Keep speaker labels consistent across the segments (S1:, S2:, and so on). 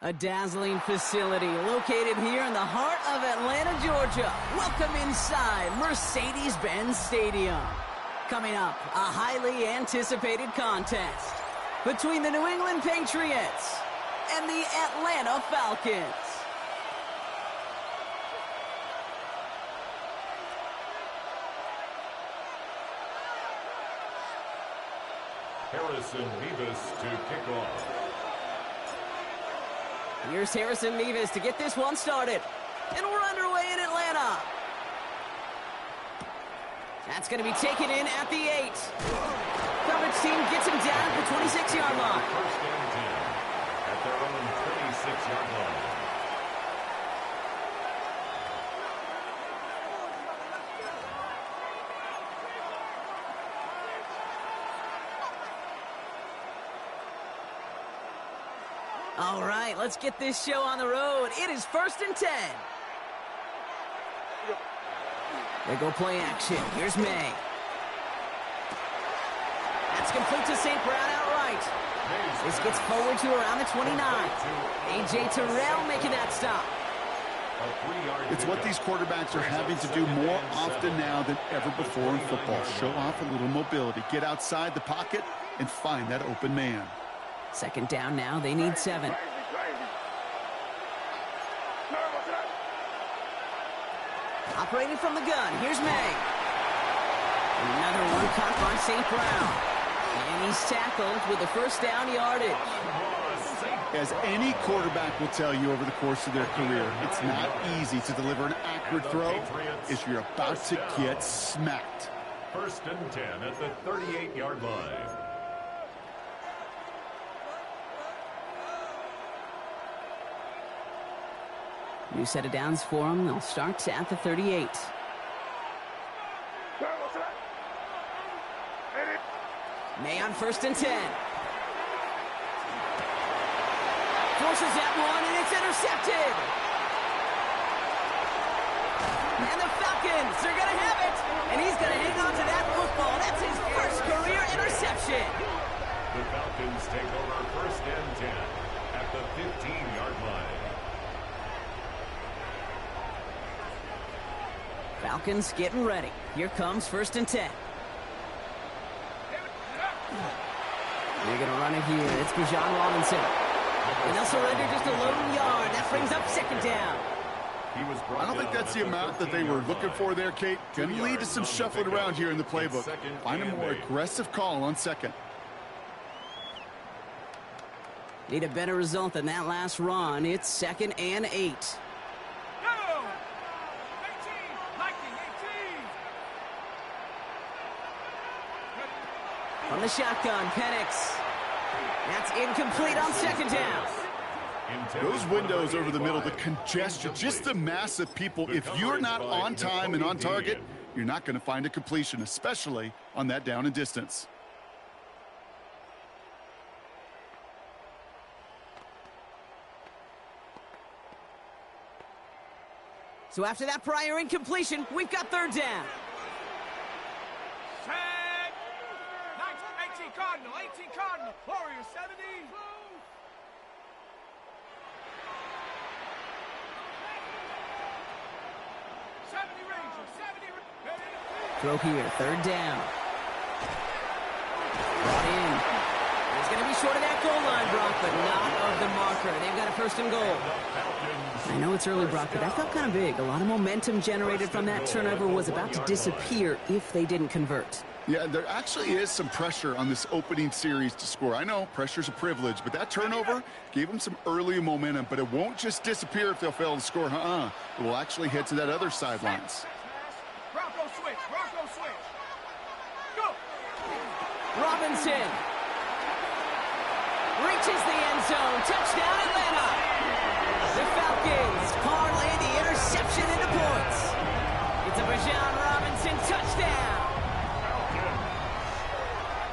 S1: A dazzling facility located here in the heart of Atlanta, Georgia. Welcome inside Mercedes-Benz Stadium. Coming up, a highly anticipated contest between the New England Patriots and the Atlanta Falcons.
S2: Harrison Mevis to kick off.
S1: Here's Harrison Mevis to get this one started. And we're underway in Atlanta. That's going to be taken in at the 8. Coverage team gets him down at the 26-yard line.
S2: First and 10 at their own 26-yard line.
S1: All right, let's get this show on the road. It is 1st and 10. They go play action. Here's May. That's complete to St. Brown outright. This gets forward to around the 29. A.J. Terrell making that stop.
S3: It's what these quarterbacks are having to do more often now than ever before in football. Show off a little mobility. Get outside the pocket and find that open man.
S1: 2nd down now. They need 7. Operating from the gun. Here's May. Another one caught by St. Brown. And he's tackled with the 1st down yardage.
S3: As any quarterback will tell you over the course of their career, it's not easy to deliver an accurate throw if you're about to get smacked.
S2: 1st and 10 at the 38-yard line.
S1: New set of downs for them. They'll start at the 38. May on 1st and 10. Forces that one, and it's intercepted. And the Falcons are going to have it. And he's going to hang on to that football. That's his first career interception.
S2: The Falcons take over 1st and 10 at the 15-yard line.
S1: Falcons getting ready. Here comes 1st and 10. They're going to run it here. It's Bijan Robinson. And they'll surrender just a lone yard. That brings up 2nd down.
S3: I don't think that's the amount that they were looking for there, Kate. Going to lead to some shuffling around here in the playbook. Find a more aggressive call on 2nd.
S1: Need a better result than that last run. It's 2nd and 8. From the shotgun, Penix. That's incomplete on 2nd down.
S3: Those windows over the middle, the congestion, just the mass of people. If you're not on time and on target, you're not going to find a completion, especially on that down and distance.
S1: So after that prior incompletion, we've got 3rd down.
S4: Cardinal, 18 Cardinal, Warriors 70. 70 Rangers, 70.
S1: Throw here, 3rd down. Brought in. He's going to be short of that goal line, Brock, but not of the marker. They've got a 1st and goal. I know it's early, Brock, but that felt kind of big. A lot of momentum generated from that turnover was about to disappear if they didn't convert.
S3: Yeah, there actually is some pressure on this opening series to score. I know pressure's a privilege, but that turnover gave them some early momentum, but it won't just disappear if they'll fail to score. It will actually head to that other sidelines.
S4: Bronco switch, Bronco switch. Go!
S1: Robinson reaches the end zone. Touchdown, Atlanta. The Falcons parlay the interception into points. It's a Bijan Robinson touchdown.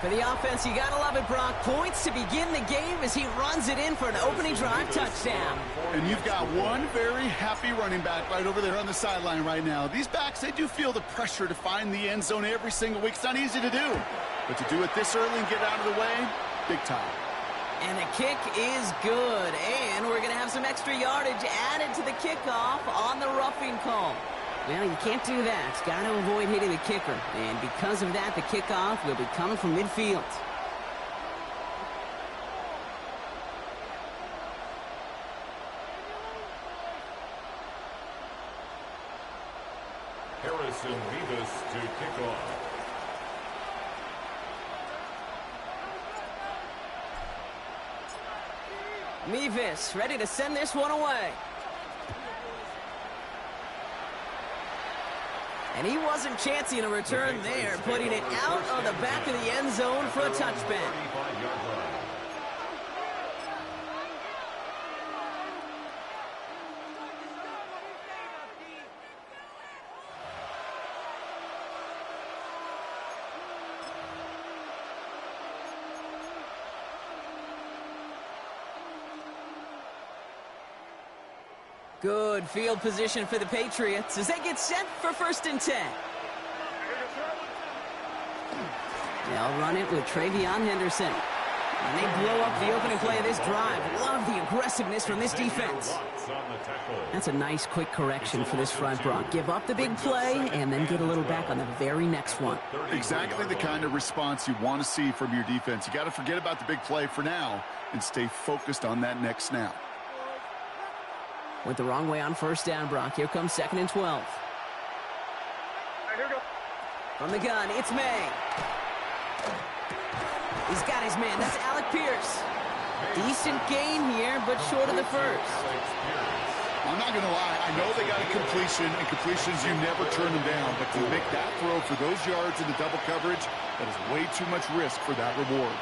S1: For the offense, you gotta love it, Brock. Points to begin the game as he runs it in for an opening drive touchdown.
S3: And you've got one very happy running back right over there on the sideline right now. These backs, they do feel the pressure to find the end zone every single week. It's not easy to do. But to do it this early and get out of the way, big time.
S1: And the kick is good. And we're going to have some extra yardage added to the kickoff on the roughing call. Well, you can't do that. Got to avoid hitting the kicker. And because of that, the kickoff will be coming from midfield.
S2: Harrison Vivas to kick off.
S1: Mevis ready to send this one away. And he wasn't chancing a return there, putting it out on the back of the end zone for a touchback. Good field position for the Patriots as they get set for 1st and 10. They'll run it with Travion Henderson. And they blow up the opening play of this drive. Love the aggressiveness from this defense. That's a nice quick correction for this front, Brock. Give up the big play and then get a little back on the very next one.
S3: Exactly the kind of response you want to see from your defense. You got to forget about the big play for now and stay focused on that next snap.
S1: Went the wrong way on 1st down, Brock. Here comes 2nd and 12. From the gun, it's May. He's got his man. That's Alec Pierce. Decent gain here, but short of the first.
S3: I'm not going to lie. I know they got a completion, and completions, you never turn them down. But to make that throw for those yards in the double coverage, that is way too much risk for that reward.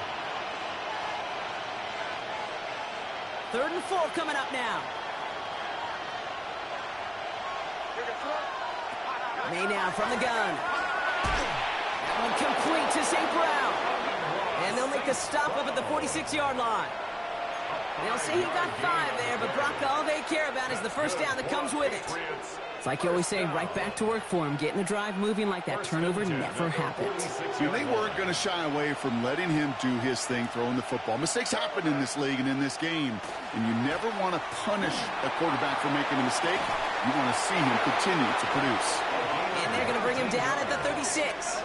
S1: 3rd and 4 coming up now. May now from the gun. That one complete to St. Brown. And they'll make the stop up at the 46-yard line. They'll say he got 5 there, but Brock, all they care about is the 1st down that comes with it. It's like you always say, right back to work for him. Getting the drive moving like that turnover never happened.
S3: See, they weren't going to shy away from letting him do his thing, throwing the football. Mistakes happen in this league and in this game, and you never want to punish a quarterback for making a mistake. You want to see him continue to produce.
S1: And they're going to bring him down at the 36.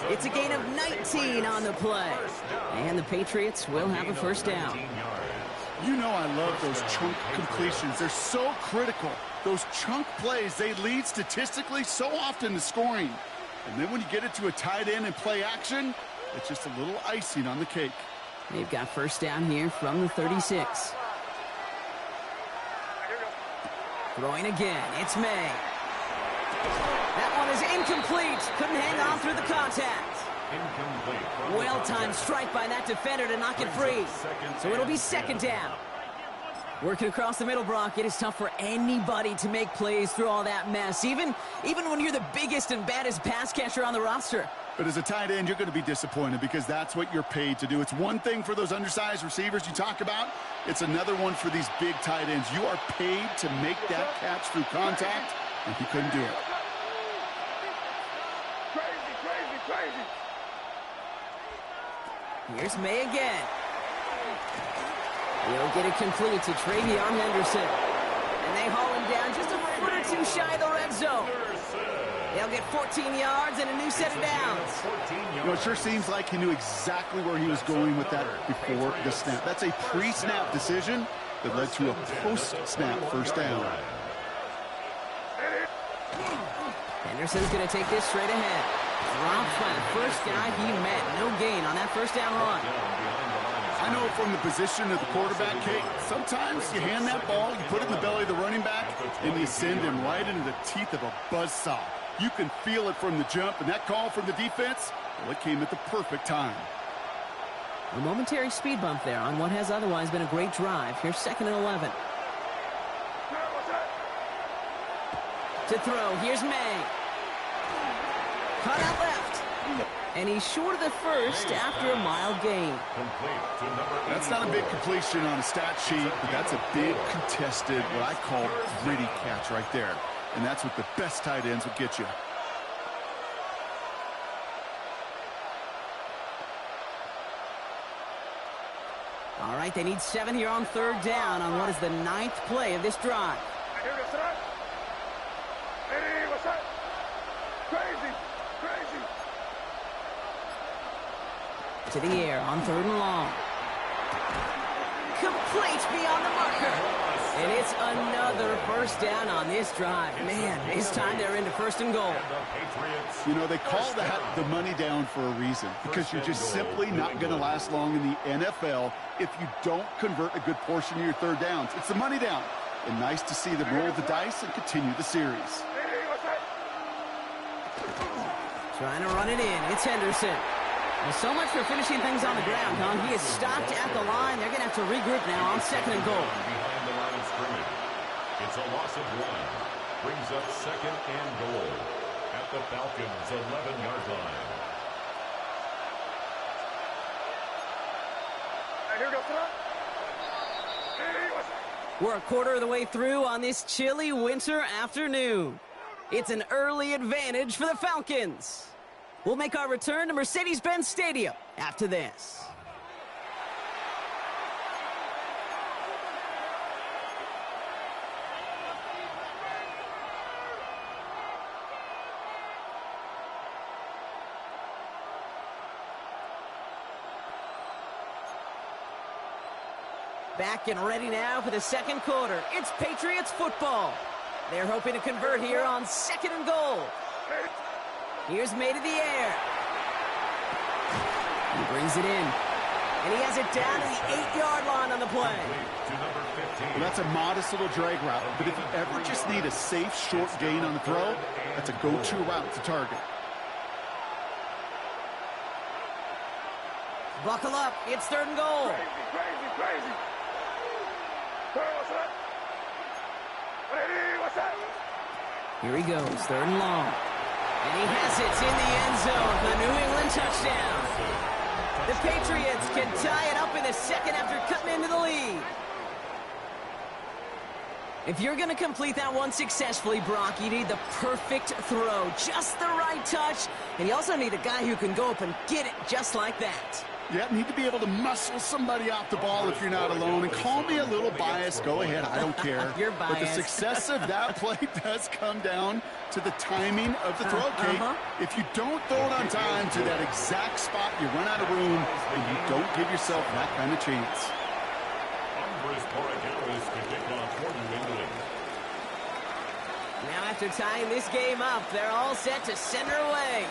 S1: It's a gain of 19 on the play. And the Patriots will have a 1st down.
S3: You know I love those chunk completions. They're so critical. Those chunk plays, they lead statistically so often to scoring. And then when you get it to a tight end and play action, it's just a little icing on the cake.
S1: They've got 1st down here from the 36. Throwing again, it's May. That one is incomplete. Couldn't hang on through the contact. Well-timed strike by that defender to knock it free. So it'll be 2nd down. Working across the middle, Brock, it is tough for anybody to make plays through all that mess, even when you're the biggest and baddest pass catcher on the roster.
S3: But as a tight end, you're going to be disappointed because that's what you're paid to do. It's one thing for those undersized receivers you talk about. It's another one for these big tight ends. You are paid to make that catch through contact, and he couldn't do it.
S4: Crazy.
S1: Here's May again. He'll get it complete to Travion Henderson. And they haul him down just a foot or two shy of the red zone. They'll get 14 yards and a new set of downs.
S3: You know, it sure seems like he knew exactly where he was going with that before the snap. That's a pre-snap decision that led to a post-snap 1st down.
S1: Henderson's going to take this straight ahead. Drops by the first guy he met. No gain on that 1st down run.
S3: I know from the position of the quarterback, Kate, sometimes you hand that ball, you put it in the belly of the running back, and you send him right into the teeth of a buzzsaw. You can feel it from the jump, and that call from the defense, well, it came at the perfect time.
S1: A momentary speed bump there on what has otherwise been a great drive. Here's 2nd and 11. To throw, here's May. Cut out left. And he's short of the first after a mild gain.
S3: That's not a big completion on a stat sheet, but that's a big contested, what I call gritty catch right there. And that's what the best tight ends will get you.
S1: All right, they need 7 here on 3rd down on what is the 9th play of this drive.
S4: Here to set. Hey, what's up? Crazy, crazy.
S1: To the air on 3rd and long. Complete beyond the marker. And it's another 1st down on this drive. Man, this time they're into 1st and goal.
S3: You know, they call that the money down for a reason, because you're just simply not going to last long in the NFL if you don't convert a good portion of your 3rd downs. It's the money down. And nice to see them roll the dice and continue the series.
S4: Hey, what's up?
S1: Trying to run it in. It's Henderson. Well, so much for finishing things on the ground, huh? He is stopped at the line. They're going to have to regroup now on 2nd and goal.
S2: Behind the line of scrimmage. It's a loss of 1. Brings up 2nd and goal at the Falcons' 11-yard line.
S4: Here goes the Hey, what's up?
S1: We're a quarter of the way through on this chilly winter afternoon. It's an early advantage for the Falcons. We'll make our return to Mercedes-Benz Stadium after this. Back and ready now for the 2nd quarter. It's Patriots football. They're hoping to convert here on 2nd and goal. Here's May to the air. He brings it in. And he has it down to the 8-yard line on the play.
S3: Well, that's a modest little drag route, but if you ever just need a safe, short gain on the throw, that's a go-to route to target.
S1: Buckle up. It's 3rd and goal.
S4: Crazy, crazy. Hey, what's up? Hey, what's up?
S1: Here he goes. 3rd and long. And he has it in the end zone for the New England touchdown. The Patriots can tie it up in the 2nd after cutting into the lead. If you're going to complete that one successfully, Brock, you need the perfect throw, just the right touch, and you also need a guy who can go up and get it just like that.
S3: Yeah, need to be able to muscle somebody off the ball if you're not alone. And call me a little biased. Go ahead. I don't care.
S1: You're biased.
S3: But the success of that play does come down to the timing of the throw, Kate. If you don't throw it on time to that exact spot, you run out of room, and you don't give yourself that kind of chance.
S1: Now after tying this game up, they're all set to send her away.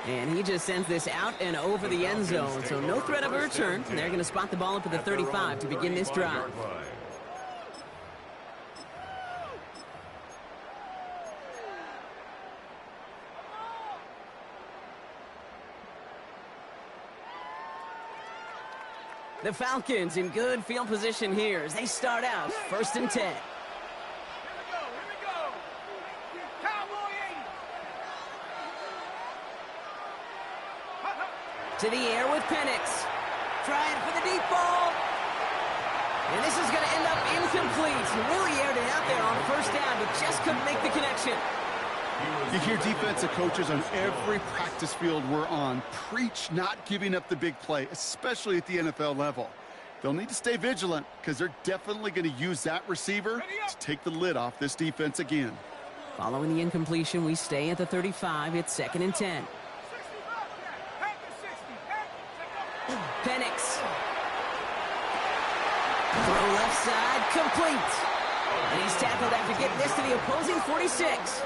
S1: And he just sends this out and over the end zone, so no threat of a return. They're going to spot the ball up at the 35 to begin this drive. The Falcons in good field position here as they start out 1st and 10. To the air with Penix. Trying for the deep ball. And this is going to end up incomplete. Really aired it out there on 1st down, but just couldn't make the connection.
S3: You hear defensive coaches on every practice field we're on preach not giving up the big play, especially at the NFL level. They'll need to stay vigilant because they're definitely going to use that receiver to take the lid off this defense again.
S1: Following the incompletion, we stay at the 35. It's 2nd and 10. Penix. Throw left side, complete. And he's tackled after getting this to the opposing 46.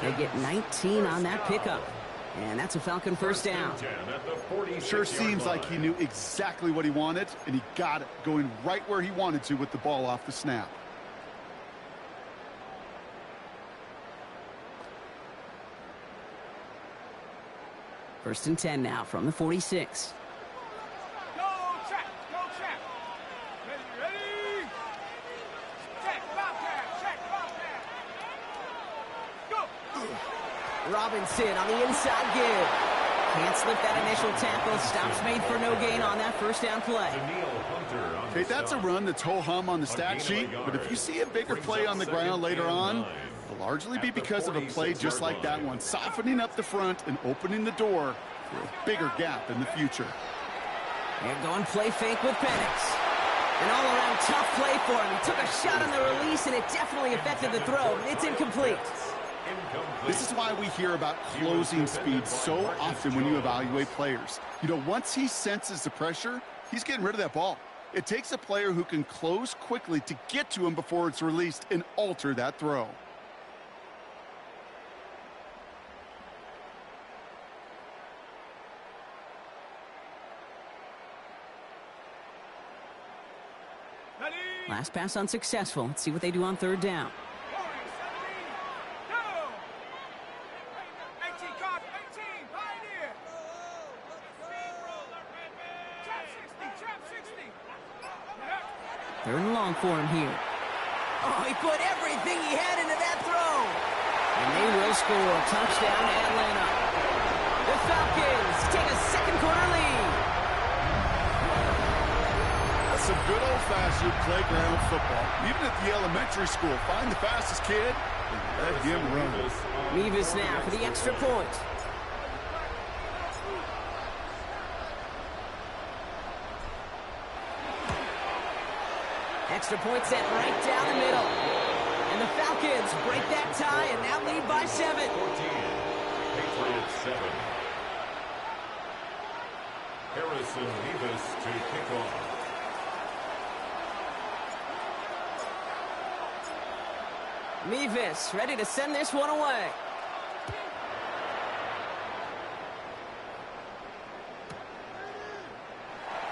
S1: They get 19 on that pickup. And that's a Falcon 1st down.
S3: Sure seems like he knew exactly what he wanted, and he got it, going right where he wanted to with the ball off the snap.
S1: First and 10 now from the 46. Robinson on the inside give. Can't slip that initial tackle. Stops made for no gain on that 1st down play.
S3: Okay, that's a run that's ho-hum on the stat sheet, but if you see a bigger play on the ground later on, It'll largely be because of a play just like that one, softening up the front and opening the door for a bigger gap in the future.
S1: They're going play fake with Penix. An all-around tough play for him. He took a shot on the release, and it definitely affected the throw. It's incomplete.
S3: This is why we hear about closing speed so often when you evaluate players. You know, once he senses the pressure, he's getting rid of that ball. It takes a player who can close quickly to get to him before it's released and alter that throw.
S1: Last pass unsuccessful. Let's see what they do on third down. Third and long for him here. Oh, he put everything he had into that throw. And they will score. Touchdown, Atlanta. The Falcons take a second quarter lead.
S3: That's some good old-fashioned playground football. Even at the elementary school, find the fastest kid and let him run.
S1: Mevis now for the extra point. Extra point set right down the middle. And the Falcons break that tie and now lead by 7.
S2: 14. Patriots 7. Harrison Mevis to kick off.
S1: Mevis ready to send this one away.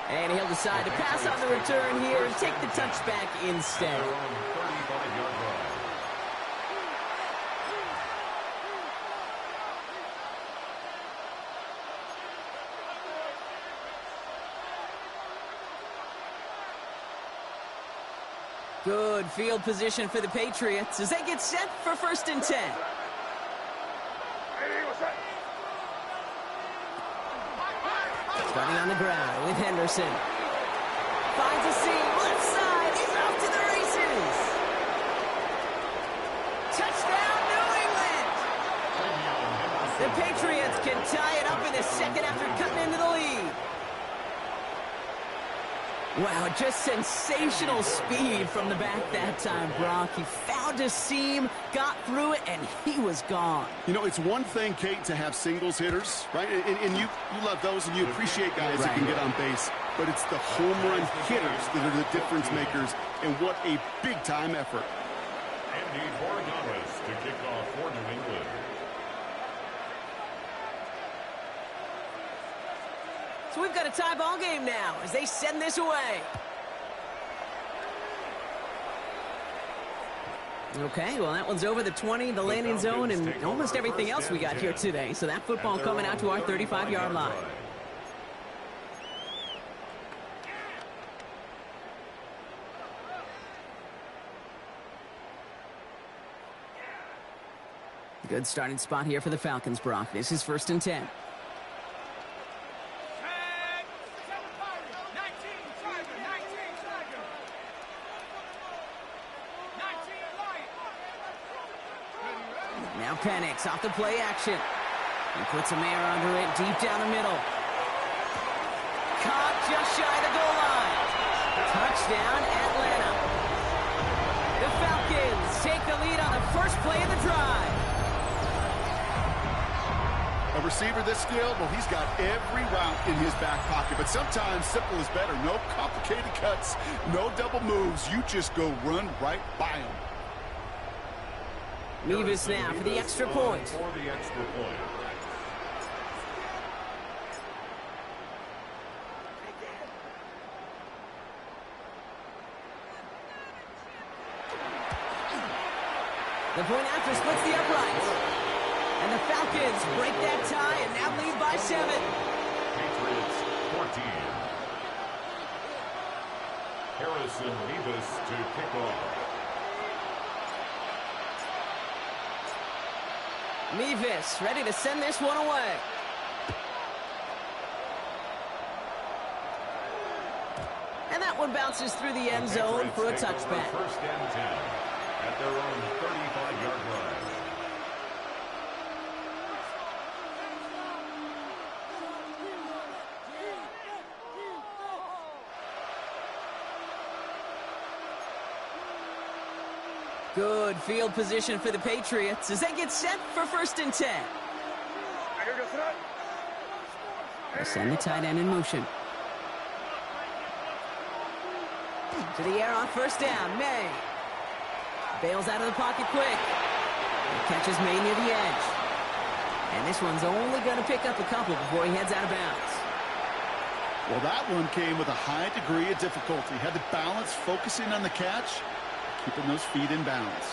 S1: And he'll decide to pass on the return here and take the touchback instead. Good field position for the Patriots as they get set for 1st and 10. Starting on the ground with Henderson. Finds a seam, left side, he's off to the races. Touchdown, New England! The Patriots can tie it up in the second after cutting into the lead. Wow, just sensational speed from the back that time, Brock. He found a seam, got through it, and he was gone.
S3: You know, it's one thing, Kate, to have singles hitters, right? And you love those, and you appreciate guys that can get on base. But it's the home run hitters that are the difference makers, and what a big-time effort.
S2: Andy Borganis to kick off for New England.
S1: So we've got a tie ball game now as they send this away. Okay, well, that one's over the 20, the landing zone, and almost everything else we got here today. So that football coming out to our 35-yard line. Good starting spot here for the Falcons, Brock. This is 1st and 10. Now Penix off the play action. He puts a man under it deep down the middle. Caught just shy of the goal line. Touchdown, Atlanta. The Falcons take the lead on the first play of the drive.
S3: A receiver this skilled, well, he's got every route in his back pocket. But sometimes simple is better. No complicated cuts, no double moves. You just go run right by him.
S1: Mevis now for the extra point.
S2: For the extra point.
S1: The point after splits the uprights. And the Falcons break that tie and now lead by 7.
S2: Patriots 14. Harrison Mevis to kick off.
S1: Mevis ready to send this one away. And that one bounces through the end zone for a touchback.
S2: 1st and 10 at their own 35-yard line.
S1: Good field position for the Patriots as they get set for 1st and 10. They send the tight end in motion. To the air on 1st down, May. Bails out of the pocket quick. The catch is made near the edge. And this one's only going to pick up a couple before he heads out of bounds.
S3: Well, that one came with a high degree of difficulty. Had to balance focusing on the catch, keeping those feet in bounds.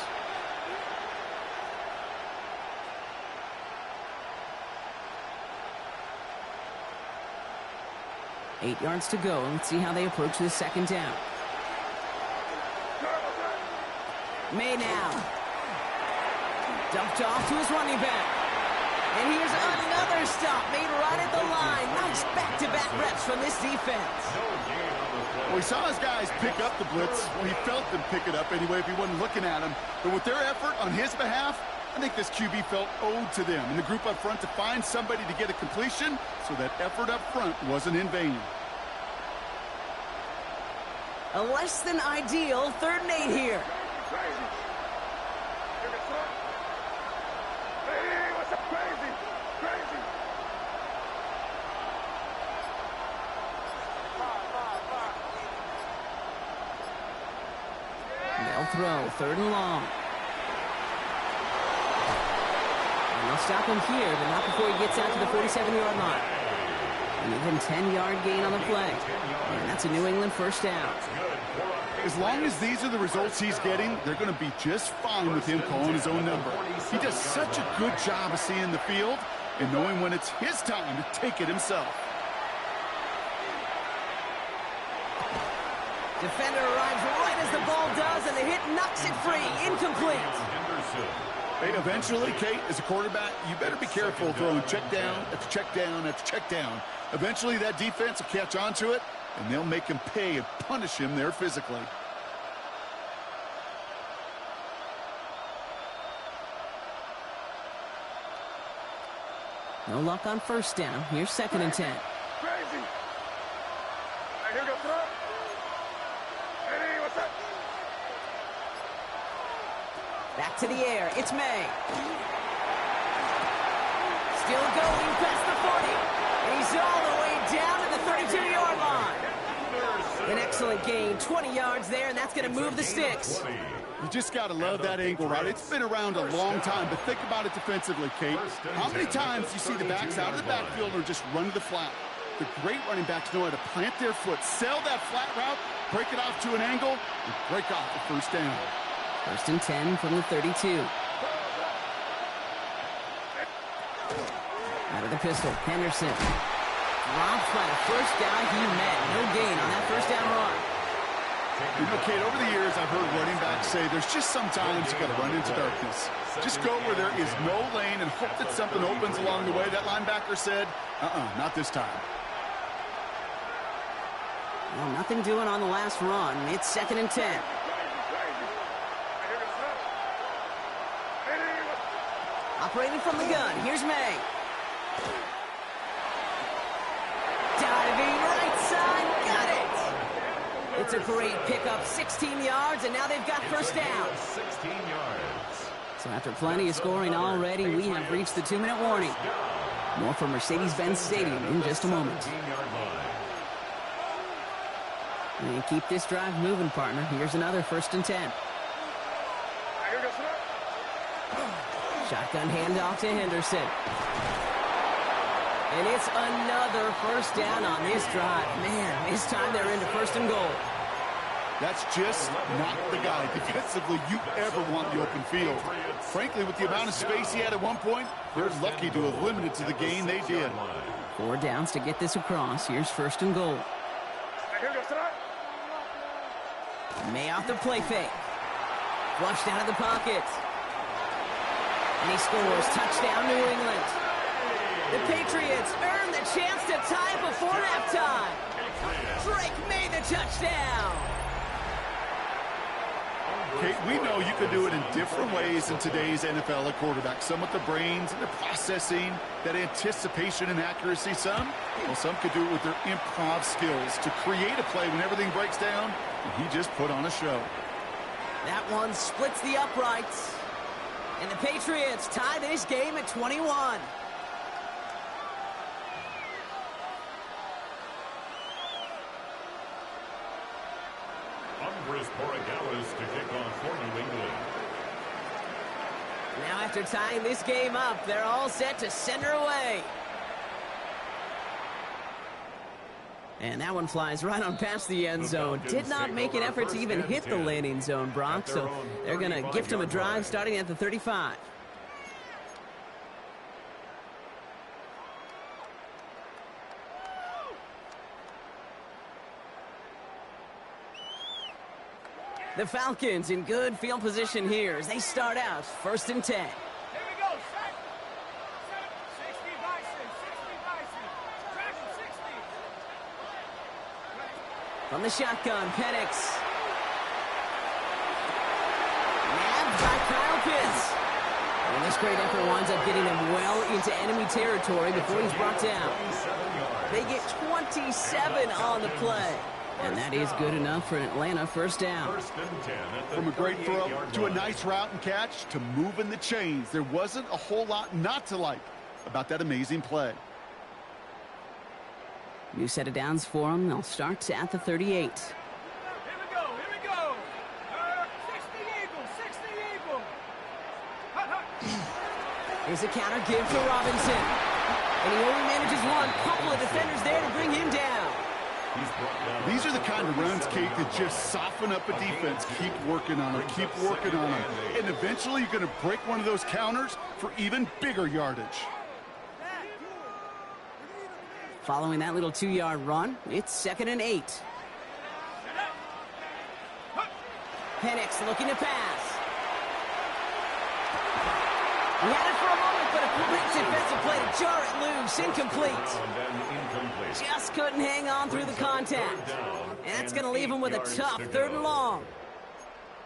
S1: Eight yards to go. Let's see how they approach this 2nd down. May now. Dumped off to his running back. And here's another stop made right at the line. Nice back-to-back reps from this defense.
S3: Well, he saw his guys pick up the blitz. Well, he felt them pick it up anyway if he wasn't looking at him. But with their effort on his behalf, I think this QB felt owed to them and the group up front to find somebody to get a completion, so that effort up front wasn't in vain.
S1: A less than ideal 3rd and 8 here. They'll throw 3rd and long. And they'll stop him here, but not before he gets out to the 47-yard line. An even 10-yard gain on the play. And that's a New England 1st down.
S3: As long as these are the results he's getting, they're going to be just fine with him calling his own number. He does such a good job of seeing the field and knowing when it's his time to take it himself.
S1: Defender arrives right as the ball does, and the hit knocks it free. Incomplete.
S3: Hey, eventually, Kate, as a quarterback, you better be careful throwing check down after check down after check down. Eventually, that defense will catch on to it, and they'll make him pay and punish him there physically.
S1: No luck on 1st down. Here's 2nd and 10.
S4: Crazy. I hear the throw. Hey, what's up?
S1: Back to the air. It's May. Still going past the 40. And he's all the way down to the 32-yard line. An excellent gain. 20 yards there, and that's going to move the sticks.
S3: You just got to love that angle, right? It's been around a long time, but think about it defensively, Kate. How many times do you see the backs out of the backfield or just run to the flat? The great running backs know how to plant their foot, sell that flat route, break it off to an angle, and break off the 1st down.
S1: 1st and 10 from the 32. Out of the pistol, Henderson. Drops by the 1st guy he met. No gain on that 1st down run.
S3: You know, Kate, over the years, I've heard running backs say there's just sometimes you got to run into darkness. Just go where there is no lane and hope that something opens along the way. That linebacker said, not this time.
S1: Well, nothing doing on the last run. It's 2nd and 10. Operating from the gun. Here's May. Diving right side. Got it. It's a great pickup. 16 yards, and now they've got 1st down.
S2: 16 yards.
S1: So after plenty of scoring already, we have reached the 2-minute warning. More from Mercedes-Benz Stadium in just a moment. And keep this drive moving, partner. Here's another 1st and 10. Shotgun handoff to Henderson. And it's another 1st down on this drive. Man, this time they're into 1st and goal.
S3: That's just not the guy defensively you ever want the open field. Frankly, with the amount of space he had at one point, they're lucky to have limited to the gain they did.
S1: 4 downs to get this across. Here's 1st and goal. May off the play fake. Flushed out of the pocket. And he scores. Touchdown, New England. The Patriots earn the chance to tie before halftime. Drake made the touchdown.
S3: Kate, we know you can do it in different ways in today's NFL at quarterback. Some with the brains and the processing, that anticipation and accuracy. Some could do it with their improv skills to create a play when everything breaks down, and he just put on a show.
S1: That one splits the uprights. And the Patriots tie this game at 21.
S2: To kick off for New England.
S1: Now after tying this game up, they're all set to send her away. And that one flies right on past the end zone. Did not make an effort to even hit the landing zone, Brock, so they're going to gift him a drive starting at the 35. The Falcons in good field position here as they start out 1st and 10.
S4: Here we go. Set. 60 Bison. 60 Bison. Track 60.
S1: From the shotgun, Penix. Nabbed by Kyle Pitts. And this great effort winds up getting them well into enemy territory before he's brought down. They get 27 on the play. And that is good enough for an Atlanta 1st down.
S3: From a great throw to a nice route and catch to moving the chains, there wasn't a whole lot not to like about that amazing play.
S1: New set of downs for them. They'll start at the 38.
S4: Here we go. Here we go. 60 Eagles. 60 Eagles.
S1: Here's a counter give to Robinson. And he only manages one. Couple of defenders there to bring him down.
S3: These are the kind of runs, Kate, that just soften up a defense. Keep working on them, keep working on them. And eventually you're going to break one of those counters for even bigger yardage.
S1: Following that little 2-yard run, it's 2nd and 8. Penix looking to pass. He had it for a moment, but a great defensive play to jar it loose. Incomplete. Just couldn't hang on through the contact. And that's going to leave him with a tough 3rd and long.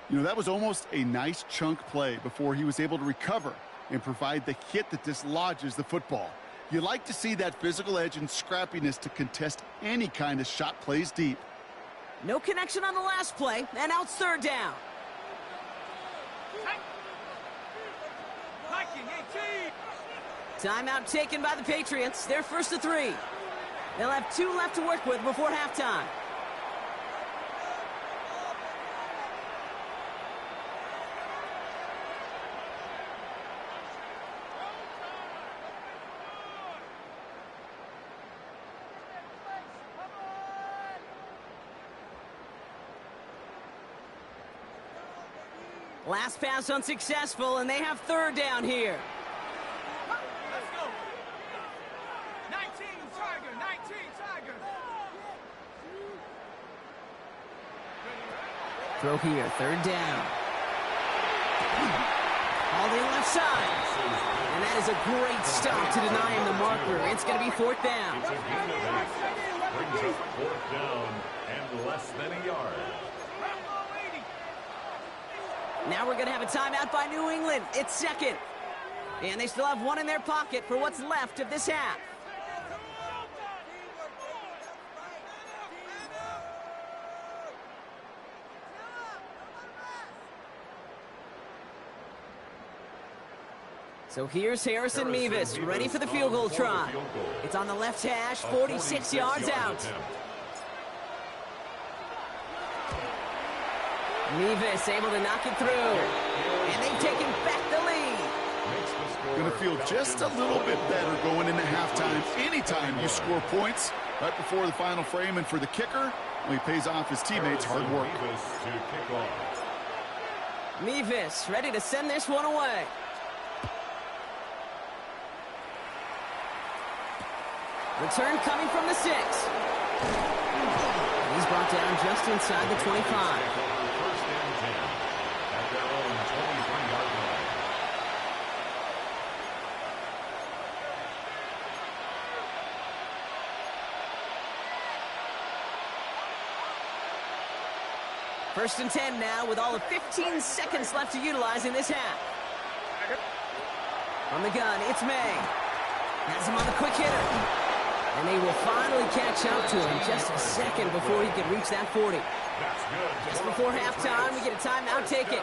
S3: You know, that was almost a nice chunk play before he was able to recover and provide the hit that dislodges the football. You like to see that physical edge and scrappiness to contest any kind of shot plays deep.
S1: No connection on the last play, and now it's 3rd down. Timeout taken by the Patriots. They're 1st and 3. They'll have 2 left to work with before halftime. Last pass unsuccessful, and they have 3rd down here.
S4: Let's go. 19 Tiger. 19 Tiger.
S1: Throw here, 3rd down. All the left side. And that is a great stop to deny him the marker. It's going to be 4th down.
S2: Brings up 4th down and less than a yard.
S1: Now we're going to have a timeout by New England. It's 2nd. And they still have 1 in their pocket for what's left of this half. So here's Harrison Mevis, ready for the field goal try. It's on the left hash, 46 yards out. Mevis able to knock it through. And they've taken back the lead.
S3: Going to feel just a little bit better going into halftime. Anytime you score points right before the final frame, and for the kicker, well, he pays off his teammates' hard work.
S1: Mevis ready to send this one away. Return coming from the 6. He's brought down just inside the 25. First and 10 now with all of 15 seconds left to utilize in this half. On the gun, it's May. Has him on the quick hitter. And they will finally catch up to him just a second before he can reach that 40. Just before halftime, we get a timeout. Take it.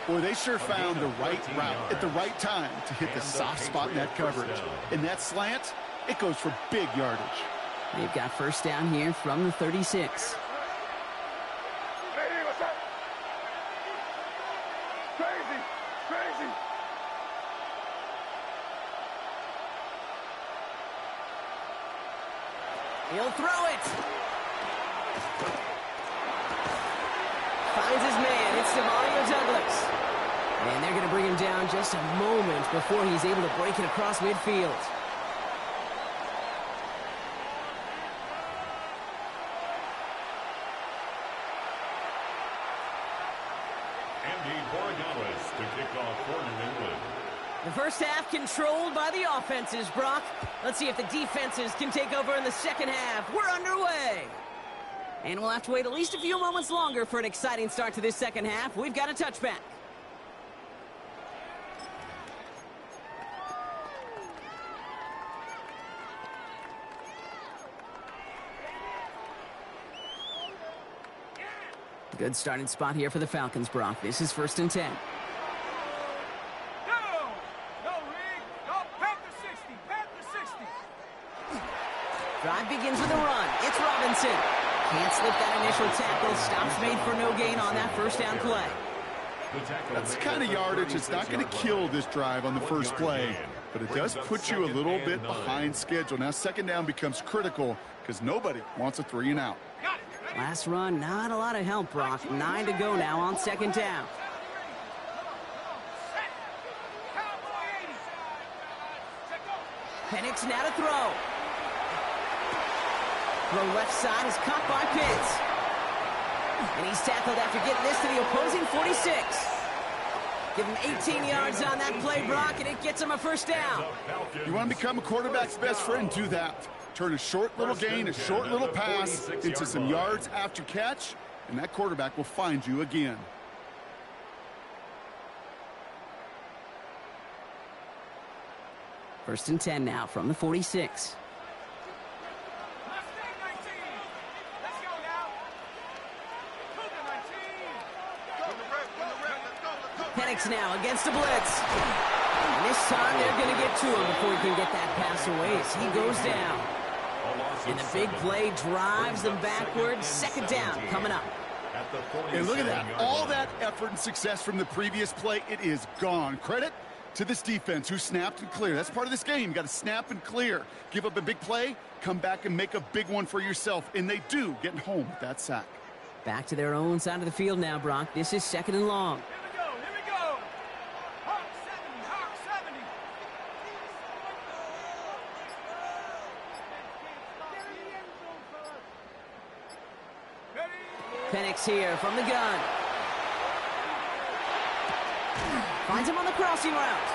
S3: Boy, they sure found the right route at the right time to hit the soft spot in that coverage. And that slant, it goes for big yardage.
S1: They've got first down here from the 36.
S4: Crazy.
S1: He'll throw it. Finds his man. It's Devontae Douglas. And they're going to bring him down just a moment before he's able to break it across midfield.
S2: To kick off for New England.
S1: The first half controlled by the offenses, Brock. Let's see if the defenses can take over in the second half. We're underway. And we'll have to wait at least a few moments longer for an exciting start to this second half. We've got a touchback. Good starting spot here for the Falcons, Brock. This is first and 10. Drive begins with a run. It's Robinson. Can't slip that initial tackle. Stops made for no gain on that first down play.
S3: That's the kind of yardage it's not going to kill this drive on the first play, but it does put you a little bit behind schedule. Now second down becomes critical because nobody wants a 3 and out.
S1: Last run, not a lot of help, Brock. 9 to go now on second down. Penix now to throw. Throw left side is caught by Pitts. And he's tackled after getting this to the opposing 46. Give him 18 yards on that play, Brock, and it gets him a first down.
S3: You want to become a quarterback's best friend? Do that. Turn a short little gain, a short little pass into some yards after catch, and that quarterback will find you again.
S1: First and 10 now from the 46. Penix now against the blitz. And this time they're going to get to him before he can get that pass away as he goes down. And the big play drives them backwards. Second down coming up.
S3: And look at that. All that effort and success from the previous play, it is gone. Credit to this defense who snapped and cleared. That's part of this game. You got to snap and clear. Give up a big play, come back and make a big one for yourself. And they do, getting home with that sack.
S1: Back to their own side of the field now, Brock. This is second and long.
S4: Here we go. Hawk 70.
S1: Penix here from the gun. Finds him on the crossing route.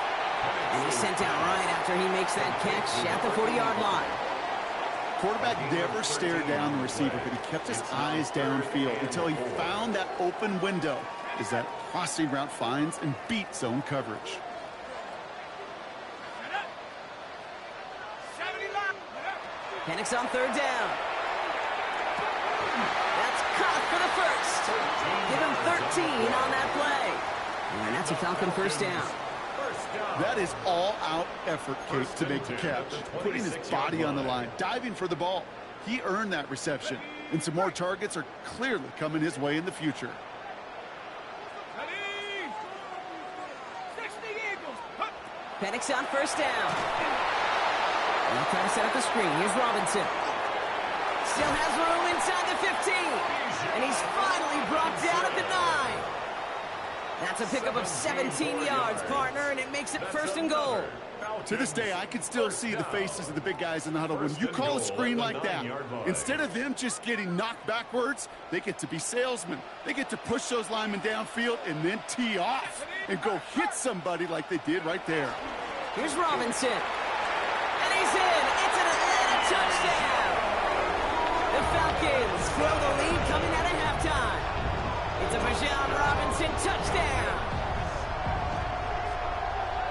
S1: And he's sent down right after he makes that catch at the 40-yard line.
S3: Quarterback never stared down the receiver, but he kept his eyes downfield until he found that open window as that crossing route finds and beats zone coverage.
S1: Penix on third down. That's caught for the first. Give him 13 on that play. And that's a Falcon first down.
S3: That is all-out effort, Kate, to make the catch. Putting his body on the line, diving for the ball. He earned that reception. And some more targets are clearly coming his way in the future.
S1: Penix on first down. And he'll try to set up the screen. Here's Robinson. Still has room inside the 15. And he's finally brought down at the 9. That's a pickup of 17 yards, partner, and it makes it first and goal.
S3: To this day, I can still see the faces of the big guys in the huddle. When you call a screen like that, instead of them just getting knocked backwards, they get to be salesmen. They get to push those linemen downfield and then tee off and go hit somebody like they did right there.
S1: Here's Robinson. And he's in. It's an Atlanta touchdown. The Falcons grow the lead coming out of halftime. It's a Bijan Robinson touchdown.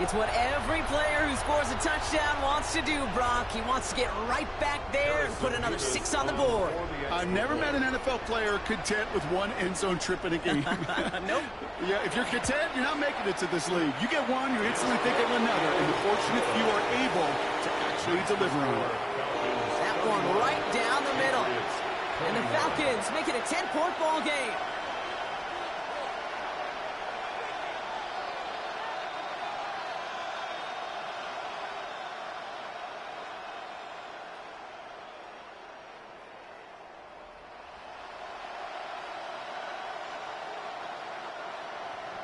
S1: It's what every player who scores a touchdown wants to do, Brock. He wants to get right back there and put another 6 on the board.
S3: I've never met an NFL player content with one end zone trip in a game.
S1: Nope.
S3: Yeah, if you're content, you're not making it to this league. You get one, you instantly think of another, and the fortunate few are able to actually deliver on it.
S1: That one right down the middle. And the Falcons make it a 10-point ball game.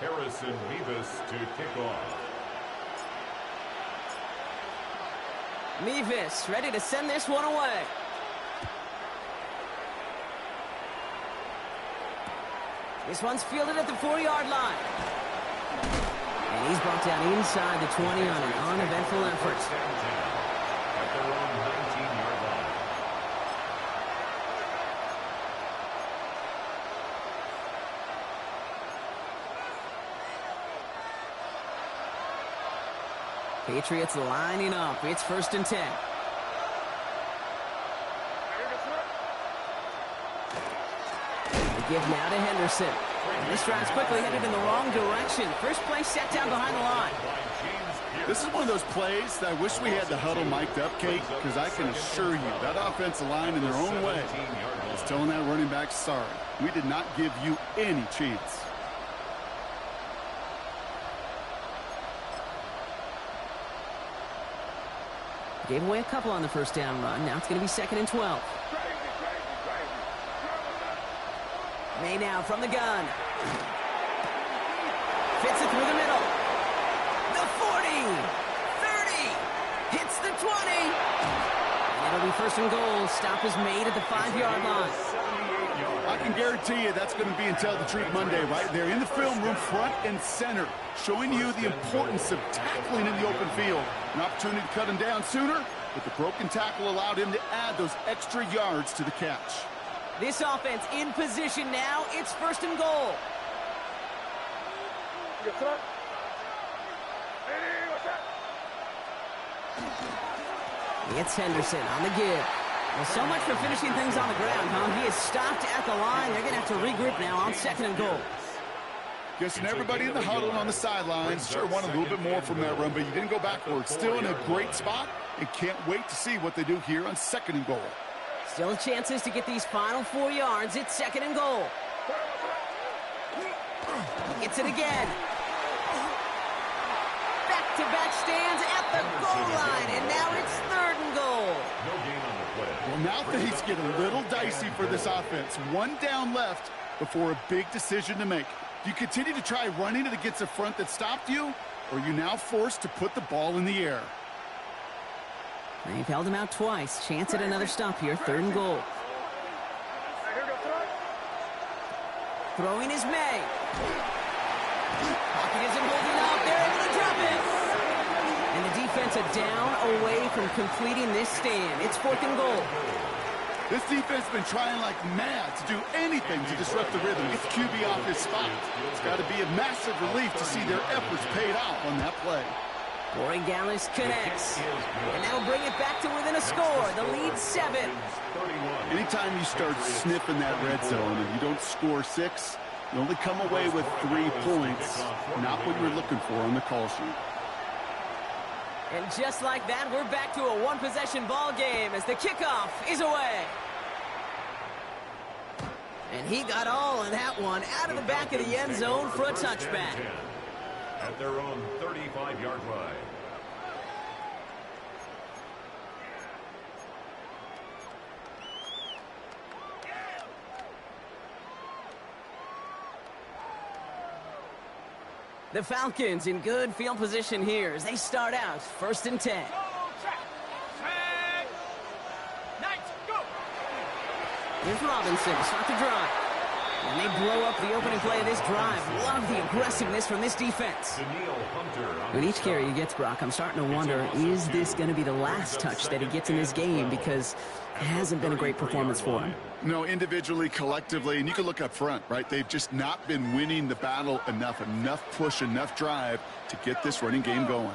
S2: Harrison Mevis to kick off.
S1: Mevis ready to send this one away. This one's fielded at the 4-yard line. And he's brought down inside the 20 on an uneventful effort.
S2: At their own 19-yard line.
S1: Patriots lining up. It's 1st and 10. Give now to Henderson. And this drive's quickly headed in the wrong direction. First play set down behind the line.
S3: This is one of those plays that I wish we had the huddle mic'd up, Kate, because I can assure you that offensive line in their own way is telling that running back, sorry, we did not give you any chance.
S1: Gave away a couple on the first down run. Now it's going to be 2nd and 12. May now from the gun. Fits it through the middle. The 40. 30. Hits the 20. And it'll be 1st and goal. Stop is made at the 5-yard line.
S3: I can guarantee you that's going to be in Tell the Truth Monday right there in the film room, front and center, showing you the importance of tackling in the open field. An opportunity to cut him down sooner, but the broken tackle allowed him to add those extra yards to the catch.
S1: This offense in position now. It's 1st and goal. It's Henderson on the give. Well, so much for finishing things on the ground, huh? He is stopped at the line. They're going to have to regroup now on 2nd and goal.
S3: Guessing everybody in the huddle and on the sidelines sure wanted a little bit more from that run, but you didn't go backwards. Still in a great spot and can't wait to see what they do here on 2nd and goal.
S1: Still chances to get these final 4 yards. It's 2nd and goal. Gets it again. Back-to-back stands at the goal line, and now it's 3rd and goal.
S2: No gain on the play.
S3: Well, now things get a little dicey for this offense. 1 down left before a big decision to make. Do you continue to try running it against a front that stopped you, or are you now forced to put the ball in the air?
S1: They've held him out twice. Chance at another stop here. 3rd and goal. Throwing is May. Pocket isn't holding up. They're able to drop it. And the defense a down away from completing this stand. It's 4th and goal.
S3: This defense has been trying like mad to do anything to disrupt the rhythm, get the QB off his spot. It's got to be a massive relief to see their efforts paid off on that play.
S1: Corey Gallis connects. And that'll bring it back to within a score. The lead 7.
S3: Anytime you start sniffing that red zone and you don't score 6, you only come away with 3 points, not what you were looking for on the call sheet.
S1: And just like that, we're back to a 1-possession ball game as the kickoff is away. And he got all of that one out of the back of the end zone for a touchback.
S2: At their own 35-yard line.
S1: The Falcons in good field position here as they start out 1st and 10. Here's Robinson to start the drive. And they blow up the opening play of this drive. Love the aggressiveness from this defense. With each carry he gets, Brock, I'm starting to wonder, is this going to be the last touch that he gets in this game? Because it hasn't been a great performance for him.
S3: No, individually, collectively, and you can look up front, right? They've just not been winning the battle enough push, enough drive to get this running game going.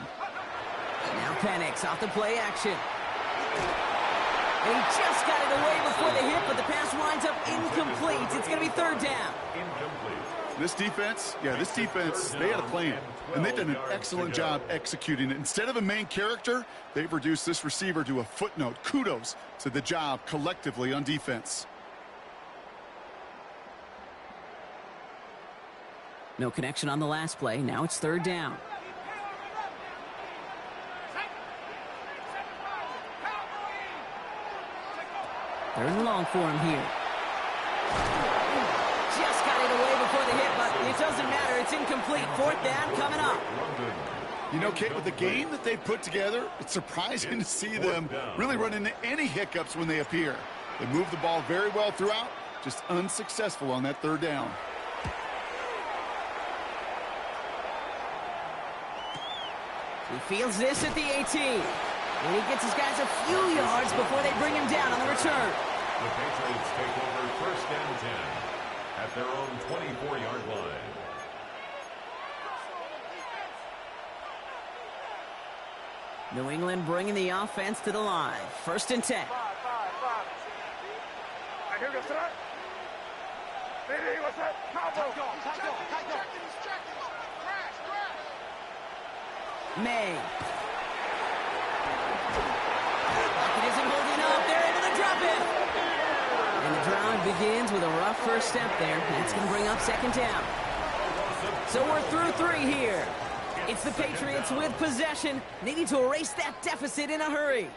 S1: Now Penix off the play action. And he just got it away before the hit, but the pass winds up incomplete. It's going to be third down.
S3: This defense, they had a plan, and they've done an excellent job executing it. Instead of a main character, they've reduced this receiver to a footnote. Kudos to the job collectively on defense.
S1: No connection on the last play. Now it's third down. Third and long for him here. Just got it away before the hit, but it doesn't matter. It's incomplete. Fourth down coming up.
S3: You know, Kate, with the game that they've put together, it's surprising to see them really run into any hiccups when they appear. They move the ball very well throughout, just unsuccessful on that third down.
S1: He fields this at the 18. And he gets his guys a few yards before they bring him down on the return.
S2: The Patriots take over first and 10 at their own 24-yard line.
S1: New England bringing the offense to the line. First and 10. May. It isn't holding up. They're able to drop it. And the drive begins with a rough first step there. That's going to bring up second down. So we're through three here. It's the Patriots with possession, needing to erase that deficit in a hurry.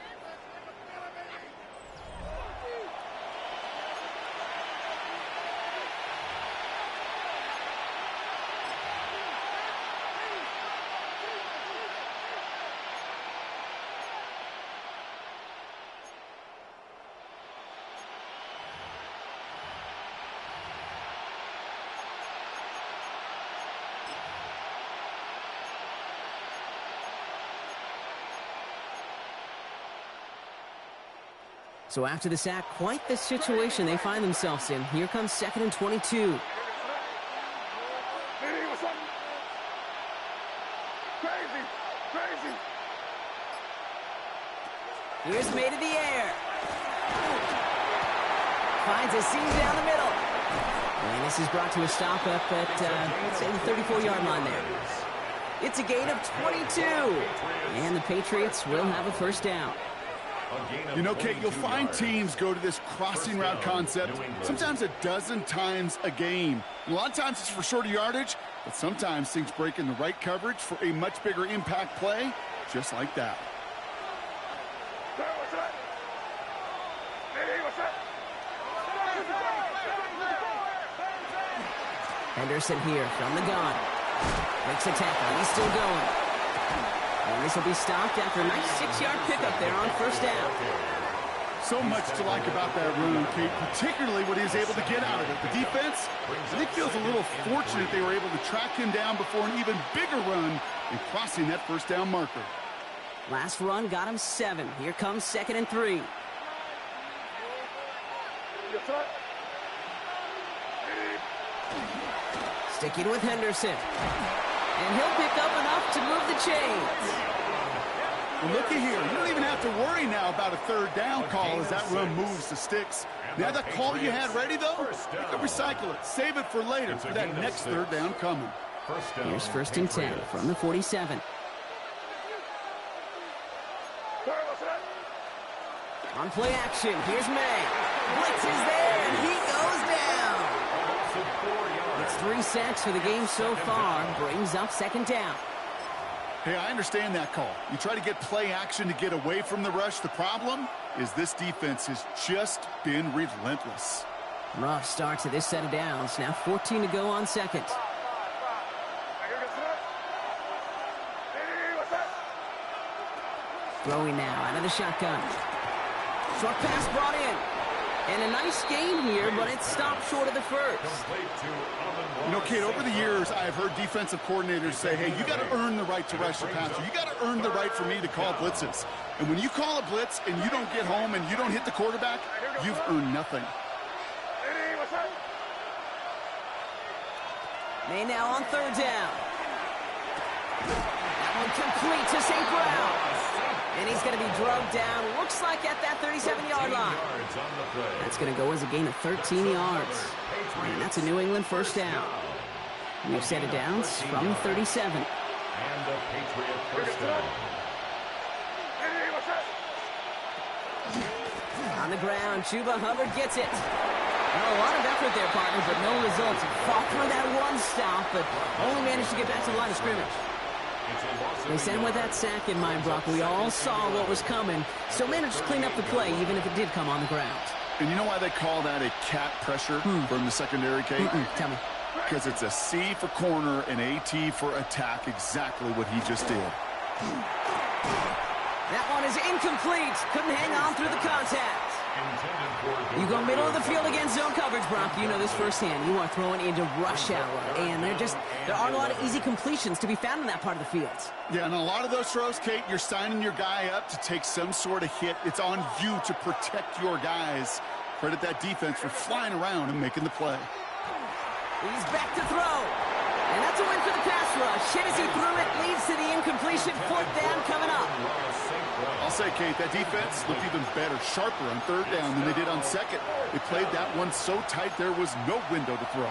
S1: So after the sack, quite the situation they find themselves in. Here comes second and 22. Here's May to the air. Finds a seam down the middle. And this is brought to a stop up at, say, the 34-yard line there. It's a gain of 22. And the Patriots will have a first down.
S3: You know, Kate, you'll find teams go to this crossing route concept sometimes a dozen times a game. And a lot of times it's for shorter yardage, but sometimes things break in the right coverage for a much bigger impact play, just like that.
S1: Henderson here from the gun. Breaks a tackle. He's still going. And this will be stopped after a nice 6-yard pickup there on first down.
S3: So much to like about that run, Kate, particularly what he was able to get out of it. The defense, I think, feels a little fortunate they were able to track him down before an even bigger run in crossing that first down marker.
S1: Last run got him 7. Here comes second and 3. Sticking with Henderson. And he'll pick up enough to move the chains.
S3: Well, looky here. You don't even have to worry now about a third down call as that run moves the sticks. Now that call you had ready, though, you can recycle it. Save it for later for that next third down coming.
S1: Here's first and 10 from the 47. On play action, here's May. Blitz is there, and he goes down. It's 3 sacks for the game so far. Brings up second down.
S3: Hey, I understand that call. You try to get play action to get away from the rush. The problem is this defense has just been relentless.
S1: Rough start to this set of downs. Now 14 to go on second. Throwing now out of the shotgun. Short pass brought in. And a nice gain here, but it stopped short of the first.
S3: You know, Kate, over the years, I've heard defensive coordinators say, hey, you got to earn the right to rush your passer. You got to earn the right for me to call blitzes. And when you call a blitz and you don't get home and you don't hit the quarterback, you've earned nothing.
S1: May now on third down. That one complete to St. Brown. And he's going to be drugged down, looks like at that 37-yard line. That's going to go as a gain of 13 yards. And that's a New England first down. We've set it down from 37.
S2: And the Patriot first down.
S1: On the ground, Chuba Hubbard gets it. Well, a lot of effort there, partner, but no results. Fought through that one stop, but only managed to get back to the line of scrimmage. They send with that sack in mind, Brock. We all saw what was coming, so managed to clean up the play, even if it did come on the ground.
S3: And you know why they call that a cat pressure from the secondary, Kate?
S1: Tell me.
S3: Because it's a C for corner and AT for attack, exactly what he just did.
S1: That one is incomplete. Couldn't hang on through the contact. You go middle of the field against zone coverage, Brock. You know this firsthand. You are throwing into rush hour, and there aren't a lot of easy completions to be found in that part of the field.
S3: Yeah, and a lot of those throws, Kate, you're signing your guy up to take some sort of hit. It's on you to protect your guys. Credit that defense for flying around and making the play.
S1: He's back to throw. And that's a win for the pass rush. Hit as he threw it, leads to the incompletion. Fourth down coming up.
S3: I'll say, Kate, that defense looked even better, sharper on third down than they did on second. They played that one so tight there was no window to throw.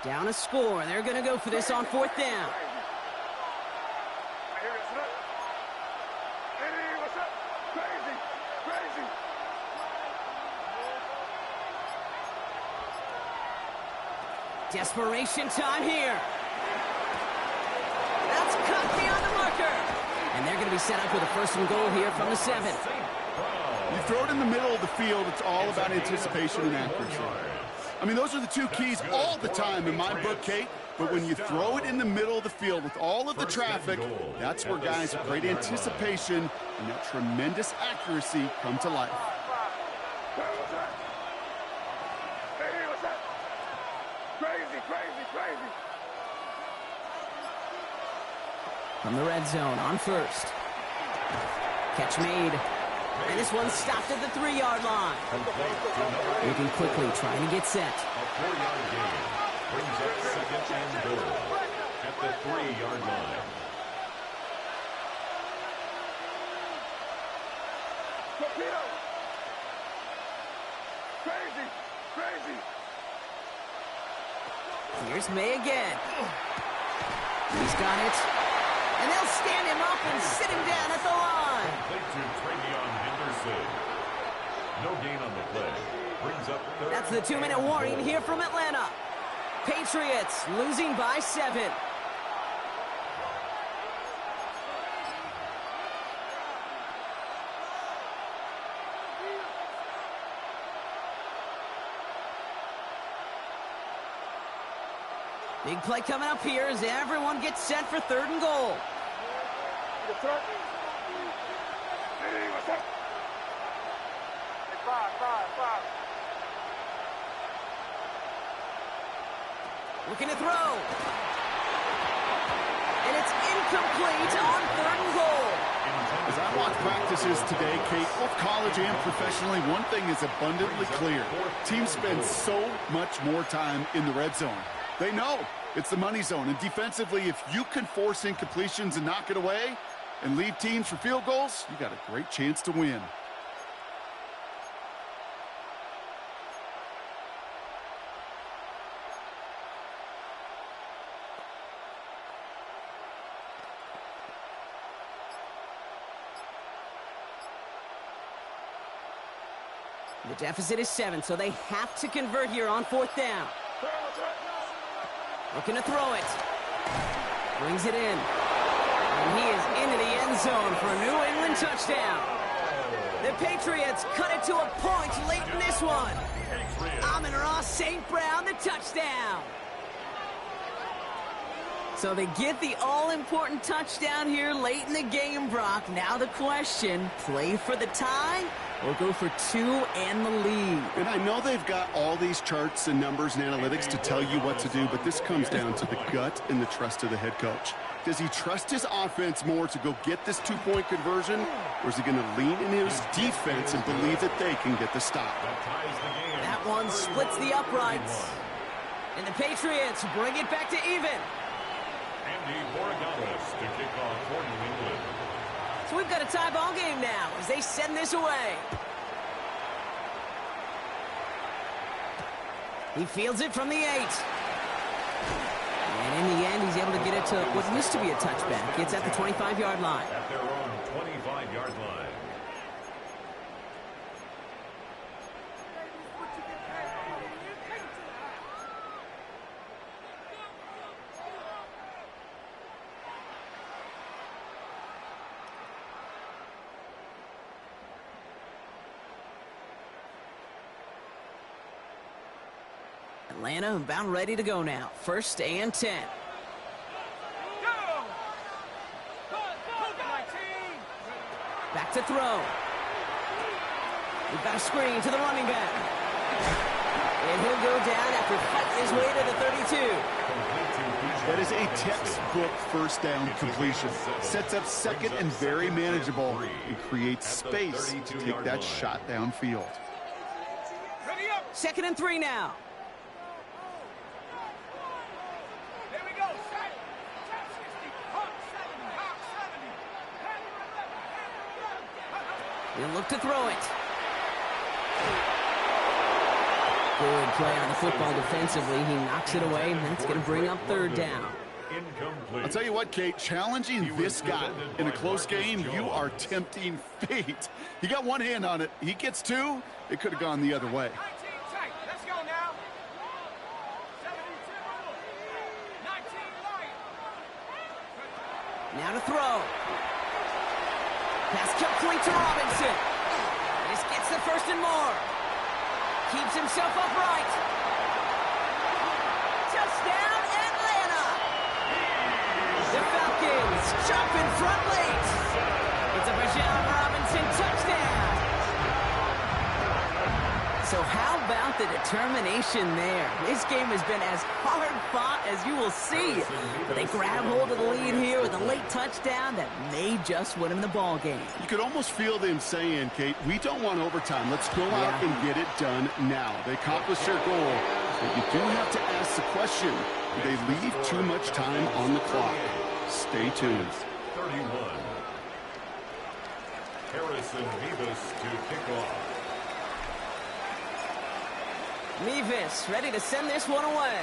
S1: Down a score. They're going to go for this on fourth down. Desperation time here. That's cut beyond the marker. And they're going to be set up with a first and goal here from the 7.
S3: You throw it in the middle of the field, it's all about anticipation and accuracy. I mean, those are the two keys all the time in my book, Kate. But when you throw it in the middle of the field with all of the traffic, that's where guys with great anticipation and that tremendous accuracy come to life.
S1: From the red zone on first. Catch made. And this one stopped at the 3-yard line. Moving quickly, trying to get set.
S2: A 4-yard gain brings up second and goal at the 3-yard line.
S1: Here's May again. He's got it. And they'll stand him up and sit him down at the line.
S2: No gain on the play. Brings up third.
S1: That's the 2-minute warning here from Atlanta. Patriots losing by 7. Big play coming up here as everyone gets set for third and goal. Looking to throw. And it's incomplete on third and goal.
S3: As I watch practices today, Kate, both college and professionally, one thing is abundantly clear. Teams spend so much more time in the red zone. They know it's the money zone. And defensively, if you can force incompletions and knock it away and leave teams for field goals, you got a great chance to win.
S1: The deficit is 7, so they have to convert here on fourth down. Looking to throw it. Brings it in. And he is into the end zone for a New England touchdown. The Patriots cut it to a point late in this one. Amon-Ra St. Brown, the touchdown. So they get the all-important touchdown here late in the game, Brock. Now the question, play for the tie or go for two and the lead?
S3: And I know they've got all these charts and numbers and analytics to tell you what to do, but this comes down to the gut and the trust of the head coach. Does he trust his offense more to go get this two-point conversion, or is he going to lean in his defense and believe that they can get the stop?
S1: That one splits the uprights. And the Patriots bring it back to even.
S2: Andy Borregales to kick off for New England.
S1: So we've got a tie ball game now as they send this away. He fields it from the 8. And in the end, he's able to get it to what used to be a touchback. It's at the 25-yard line.
S2: At their own 25-yard line.
S1: Atlanta about ready to go now. 1st and 10. Back to throw. We've got a screen to the running back. And he'll go down after fighting his way to the 32.
S3: That is a textbook first down completion. Sets up second and very manageable and creates space to take that shot downfield.
S1: 2nd and 3 now. He'll look to throw it. Good play on the football defensively. He knocks it away, and that's going to bring up 3rd down.
S3: I'll tell you what, Kate, challenging this guy in a close game, you are tempting fate. He got one hand on it. He gets two. It could have gone the other way.
S4: Let's go now.
S1: Now to throw. Pass complete to Robinson. This gets the 1st and more. Keeps himself upright. Touchdown, Atlanta. The Falcons jump in front late. It's a Bijan Robinson touchdown. So how about the determination there? This game has been as hard fought as you will see. But they grab hold of the lead here with a late touchdown that may just win them the ball game.
S3: You could almost feel them saying, Kate, we don't want overtime. Let's go out and get it done now. They accomplished their goal. But you do have to ask the question, do they leave too much time on the clock? Stay tuned.
S2: 31. Harrison Vivas to kick off.
S1: Mevis ready to send this one away.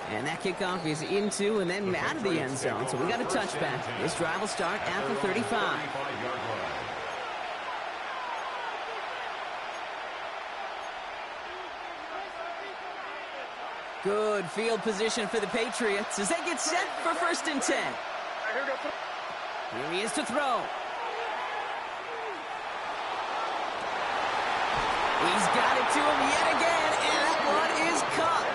S1: And that kickoff is into and then out of the end zone. So we got a touchback. This drive will start at the 35. Good field position for the Patriots as they get set for 1st and 10. Here he is to throw. He's got it to him yet again, and that one is caught.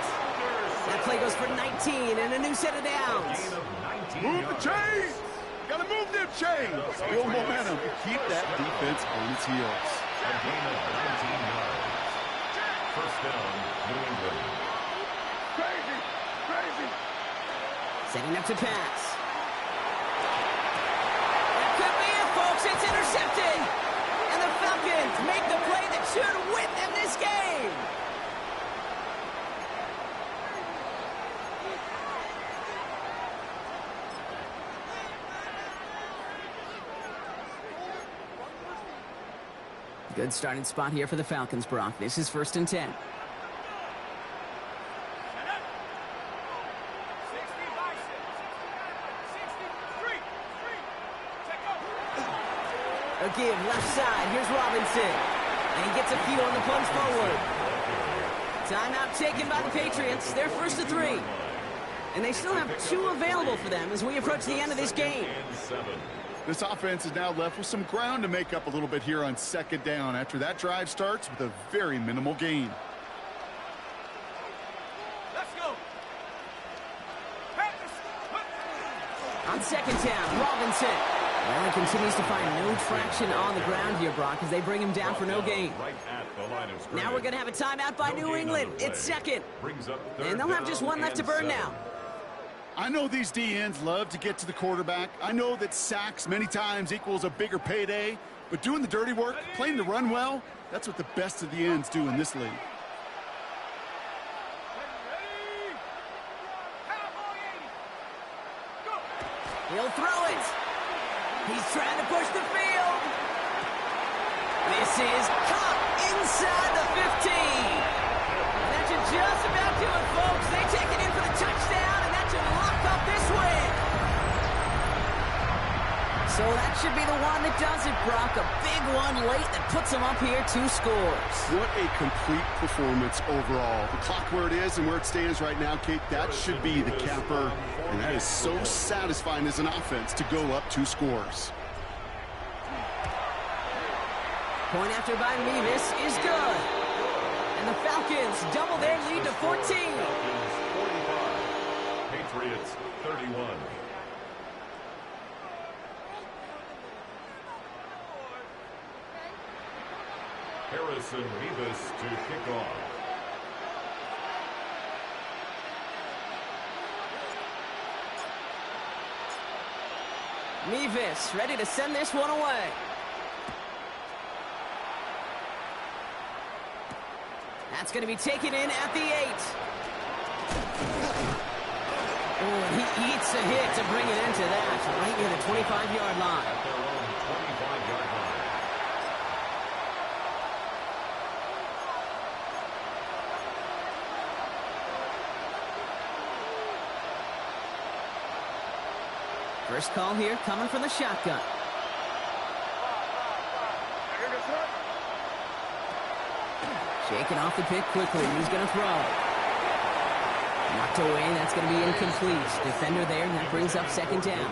S1: That play goes for 19 and a new set of downs.
S3: Move the chains! Gotta move them chains! Build momentum. Keep that defense on its heels.
S2: A gain of 19 yards. 1st down, New England.
S4: Crazy!
S1: Setting up to pass. That could be it, folks. It's intercepted. And the Falcons make the play that should win them this game. Good starting spot here for the Falcons, Brock. This is 1st and 10. A give left side. Here's Robinson. And he gets a few on the punch forward. Timeout taken by the Patriots. They're 1st and 3. And they still have 2 available for them as we approach the end of this game.
S3: This offense is now left with some ground to make up a little bit here on 2nd down after that drive starts with a very minimal gain.
S1: second down. Robinson. Well, he continues to find no traction on the ground here, Brock, as they bring him down for no gain.
S2: Right at the line of scrimmage.
S1: Now we're going to have a timeout by New England. It's second. And they'll have just one left to burn now.
S3: I know these D-ends love to get to the quarterback. I know that sacks many times equals a bigger payday. But doing the dirty work, playing the run well, that's what the best of the ends do in this league.
S1: He'll throw it. He's trying to push the field. This is caught inside the 15. That should just about do it, folks. They take it in for the touchdown, and that should lock up this win. So that should be the one that does it, Brock. A big one late that puts them up here 2 scores.
S3: What a complete performance overall. The clock where it is and where it stands right now, Kate, that should be the capper. And that is so satisfying as an offense to go up 2 scores.
S1: Point after by Mevis is good. And the Falcons double their lead to 14.
S2: Falcons 45. Patriots 31. Harrison Mevis to kick off.
S1: Mevis ready to send this one away. That's going to be taken in at the 8. Oh, he eats a hit to bring it into that, right near the 25-yard line.
S2: At their own 25-yard line.
S1: First call here coming from the shotgun. Shaking off the pick quickly. He's going to throw. Knocked away. That's going to be incomplete. Defender there, and that brings up second down.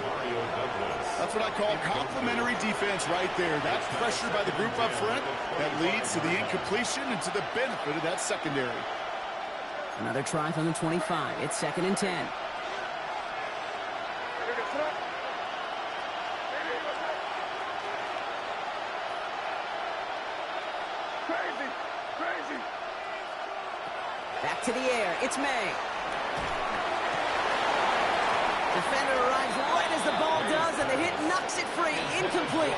S3: That's what I call complimentary defense right there. That pressure by the group up front, that leads to the incompletion and to the benefit of that secondary.
S1: Another try from the 25. It's second and 10. Back to the air. It's May. Defender arrives right as the ball does, and the hit knocks it free. Incomplete.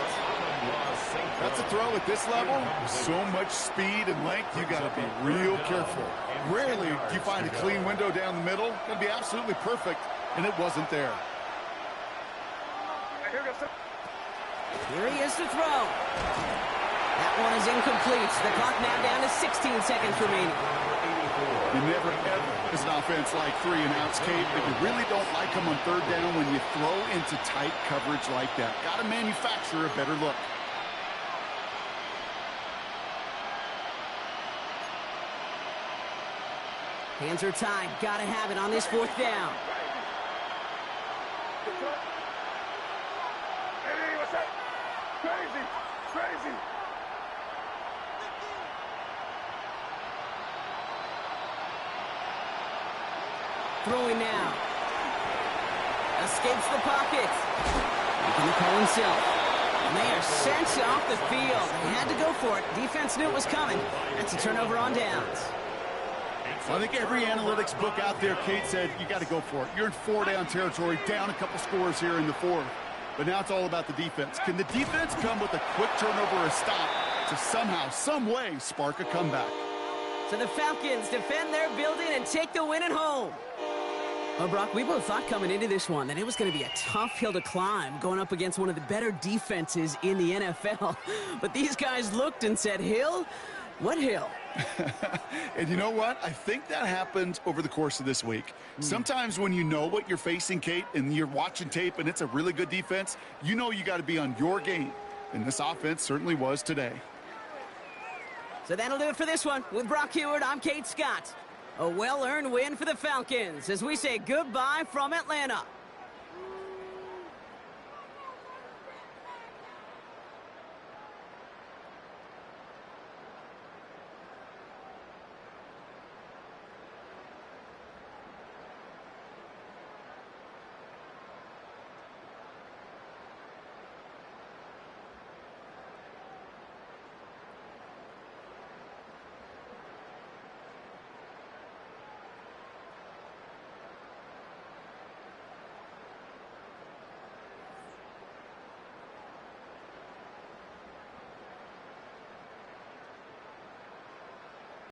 S3: That's a throw at this level. So much speed and length, you got to be real careful. Rarely do you find a clean window down the middle. Going to be absolutely perfect, and it wasn't there.
S1: Here he is to throw. That one is incomplete. The clock now down to 16 seconds remaining.
S3: You never, ever, as an offense, like 3 and outs, Kate, but you really don't like them on third down when you throw into tight coverage like that. Got to manufacture a better look.
S1: Hands are tied. Got to have it on this 4th down.
S4: Crazy.
S1: Throwing now. Escapes the pocket. Making the call himself. And they are sent off the field. They had to go for it. Defense knew it was coming. That's a turnover on downs.
S3: I think every analytics book out there, Kate, said you got to go for it. You're in 4-down territory, down a couple scores here in the 4th. But now it's all about the defense. Can the defense come with a quick turnover or a stop to somehow, some way, spark a comeback?
S1: So the Falcons defend their building and take the win at home. Well, Brock, we both thought coming into this one that it was going to be a tough hill to climb going up against one of the better defenses in the NFL. But these guys looked and said, Hill? What hill?
S3: And you know what? I think that happened over the course of this week. Sometimes when you know what you're facing, Kate, and you're watching tape and it's a really good defense, you know you got to be on your game. And this offense certainly was today.
S1: So that'll do it for this one. With Brock Heward, I'm Kate Scott. A well-earned win for the Falcons as we say goodbye from Atlanta.